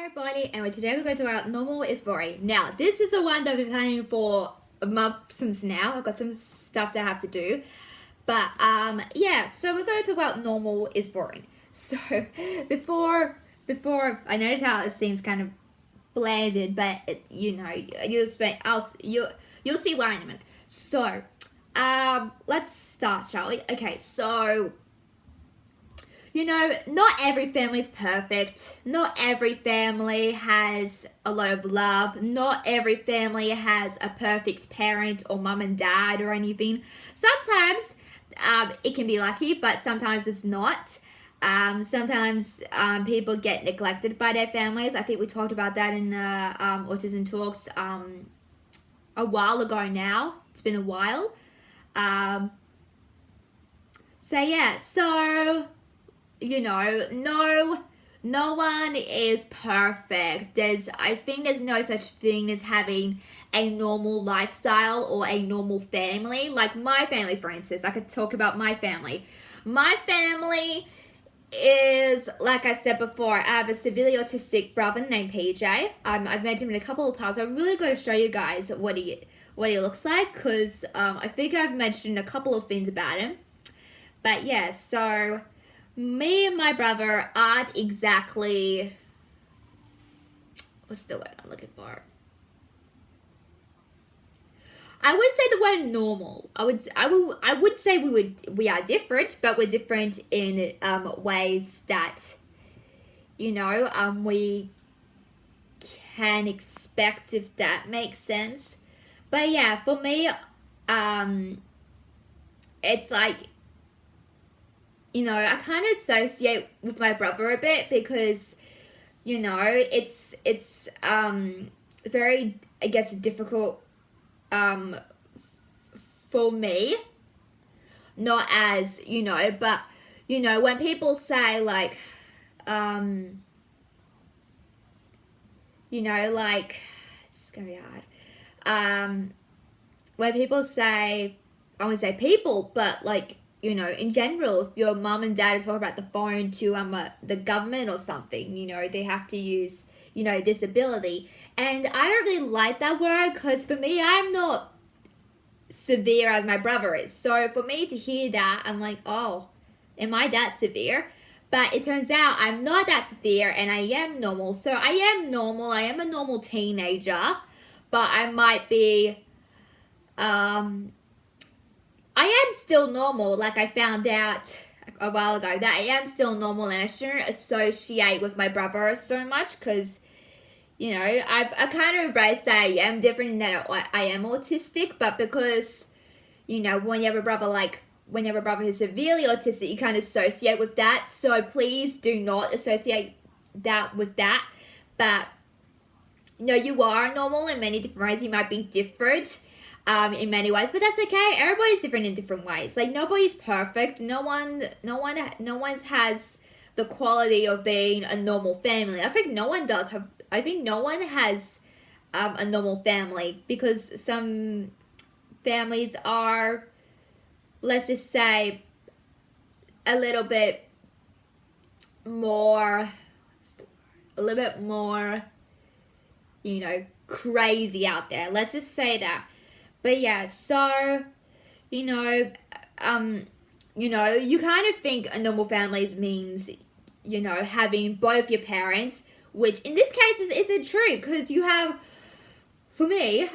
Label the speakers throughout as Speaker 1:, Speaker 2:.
Speaker 1: Hi everybody, and today we're going to talk about normal is boring. Now, this is the one that I've been planning for a month since now. I've got some stuff that I have to do. But, yeah, so we're going to talk about normal is boring. So, before, I know how it seems kind of blanded, but, you'll see why in a minute. So, let's start, shall we? Okay, so not every family is perfect. Not every family has a lot of love. Not every family has a perfect parent or mum and dad or anything. Sometimes it can be lucky, but sometimes it's not. Sometimes people get neglected by their families. I think we talked about that in Autism Talks a while ago now. It's been a while. No one is perfect. I think there's no such thing as having a normal lifestyle or a normal family. Like my family, for instance, I could talk about my family. My family is, like I said before, I have a severely autistic brother named PJ. I've met him a couple of times. I'm really going to show you guys what he looks like, because I think I've mentioned a couple of things about him. But yeah, so me and my brother aren't exactly, what's the word I'm looking for? I would say the word normal. I would say we are different, but we're different in ways that we can expect, if that makes sense. But yeah, for me, it's like, I kind of associate with my brother a bit because, it's very, I guess, difficult for me. Not as, but, when people say, like, it's gonna be hard. When people say, I won't say people, but, like, in general, if your mum and dad talk about the phone to the government or something, they have to use, disability. And I don't really like that word because for me, I'm not severe as my brother is. So for me to hear that, I'm like, oh, am I that severe? But it turns out I'm not that severe and I am normal. So I am normal. I am a normal teenager, but I might be, I am still normal, like I found out a while ago, that I am still normal and I shouldn't associate with my brother so much because, I kind of embraced that I am different and that I am autistic, but because, when you have a brother who's severely autistic, you kind of associate with that, so please do not associate that with that, but, you are normal in many different ways. You might be different in many ways, but that's okay. Everybody's different in different ways. Like, nobody's perfect. No one has the quality of being a normal family. I think no one has a normal family, because some families are, let's just say, a little bit more, crazy out there. Let's just say that. But yeah, so, you kind of think a normal family means, having both your parents, which in this case isn't true, because you have, for me,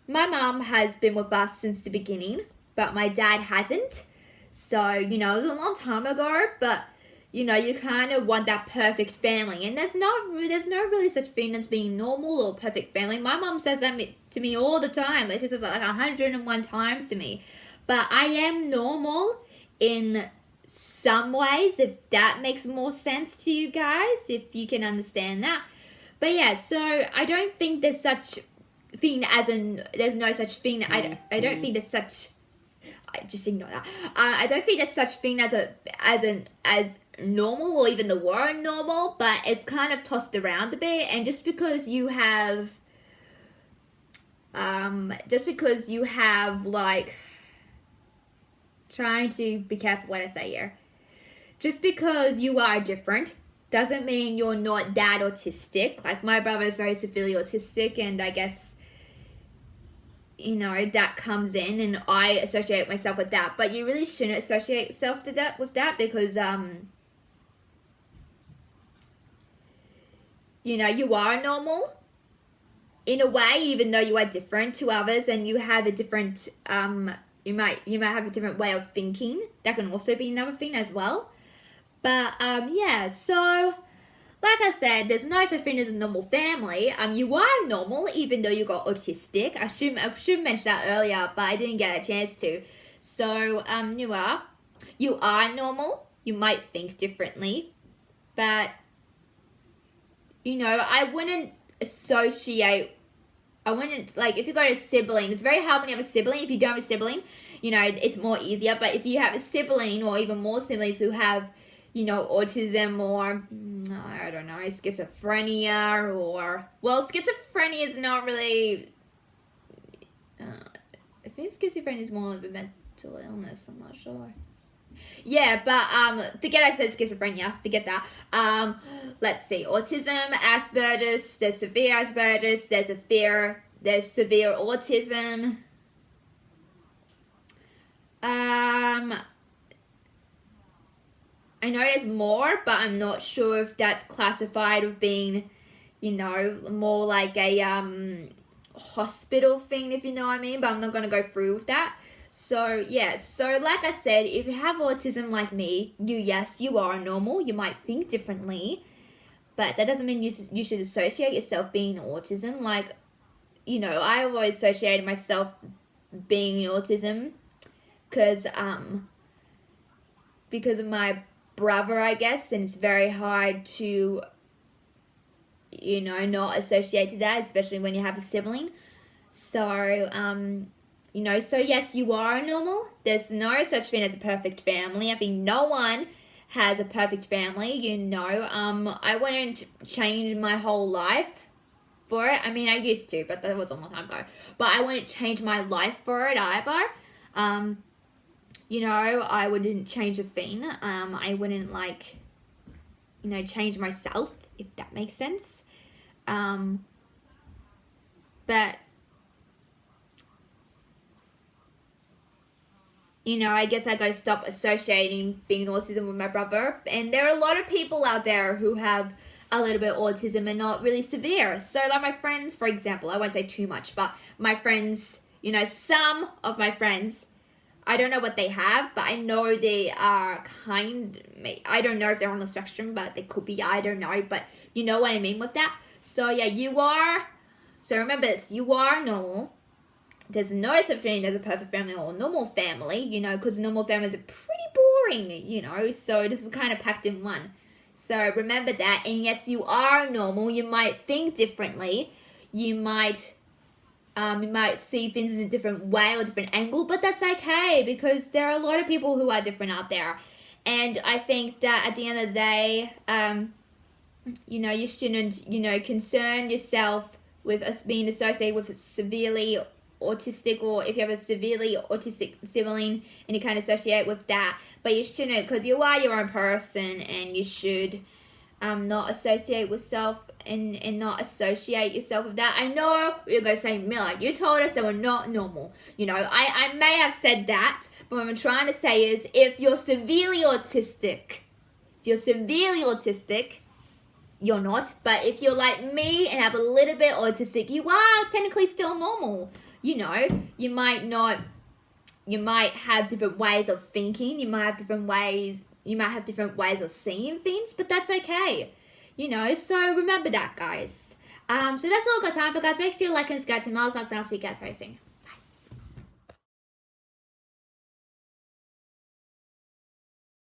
Speaker 1: my mom has been with us since the beginning, but my dad hasn't. So, it was a long time ago, but, you kind of want that perfect family. And there's no really such thing as being normal or perfect family. My mom says that to me all the time. Like, she says like 101 times to me. But I am normal in some ways, if that makes more sense to you guys, if you can understand that. But yeah, so I don't think there's such thing as there's no such thing. I don't think there's such, just ignore that. I don't think there's such thing as normal, or even the word normal, but it's kind of tossed around a bit. And just because you have like, trying to be careful what I say here, just because you are different doesn't mean you're not that autistic. Like, my brother is very severely autistic, and I guess, you know, that comes in, and I associate myself with that. But you really shouldn't associate yourself with that because, you know, you are normal in a way, even though you are different to others, and you have a different, you might have a different way of thinking. That can also be another thing as well. But, yeah, so, like I said, there's no such thing as a normal family. You are normal, even though you got autistic. I should mention that earlier, but I didn't get a chance to. So, you are normal. You might think differently, but, you know, I wouldn't, like, if you got a sibling, it's very hard when you have a sibling. If you don't have a sibling, you know, it's more easier. But if you have a sibling, or even more siblings who have, you know, autism, or, I don't know, schizophrenia, or, well, schizophrenia is not really, I think schizophrenia is more of a mental illness, I'm not sure. Yeah, but, forget I said schizophrenia, forget that. Let's see, autism, Asperger's, there's severe Asperger's, there's severe autism. I know there's more, but I'm not sure if that's classified of being, you know, more like a hospital thing, if you know what I mean, but I'm not going to go through with that. So, yeah, so like I said, if you have autism like me, you are normal, you might think differently, but that doesn't mean you should associate yourself being autism. Like, you know, I always associated myself being autism because of my brother, I guess, and it's very hard to, you know, not associate to that, especially when you have a sibling. So, you know, so yes, you are normal. There's no such thing as a perfect family. I think no one has a perfect family, you know. I wouldn't change my whole life for it. I mean, I used to, but that was a long time ago. But I wouldn't change my life for it either. You know, I wouldn't change a thing. I wouldn't, like, you know, change myself, if that makes sense. But, you know, I guess I gotta stop associating being autism with my brother. And there are a lot of people out there who have a little bit of autism and not really severe. So, like my friends, for example, I won't say too much, but my friends, you know, some of my friends, I don't know what they have, but I know they are I don't know if they're on the spectrum, but they could be, I don't know, but you know what I mean with that. So, yeah, so remember this, you are normal. There's no such thing as a perfect family or a normal family, you know, because normal families are pretty boring, you know, so this is kind of packed in one. So remember that, and yes, you are normal. You might think differently. You might see things in a different way or different angle, but that's okay, because there are a lot of people who are different out there. And I think that at the end of the day, you know, you shouldn't, you know, concern yourself with us being associated with severely autistic, or if you have a severely autistic sibling and you kind of associate with that, but you shouldn't, because you are your own person, and you should not associate with self and not associate yourself with that. I know you're going to say, Miller, you told us that we're not normal. You know, I may have said that, but what I'm trying to say is, if you're severely autistic, you're not. But if you're like me and have a little bit autistic, you are technically still normal. You know, you might have different ways of thinking, you might have different ways of seeing things, but that's okay. You know, so remember that, guys. So that's all I've got time for, guys. Make sure you like and subscribe to Miles Vlogs, and I'll see you guys very soon.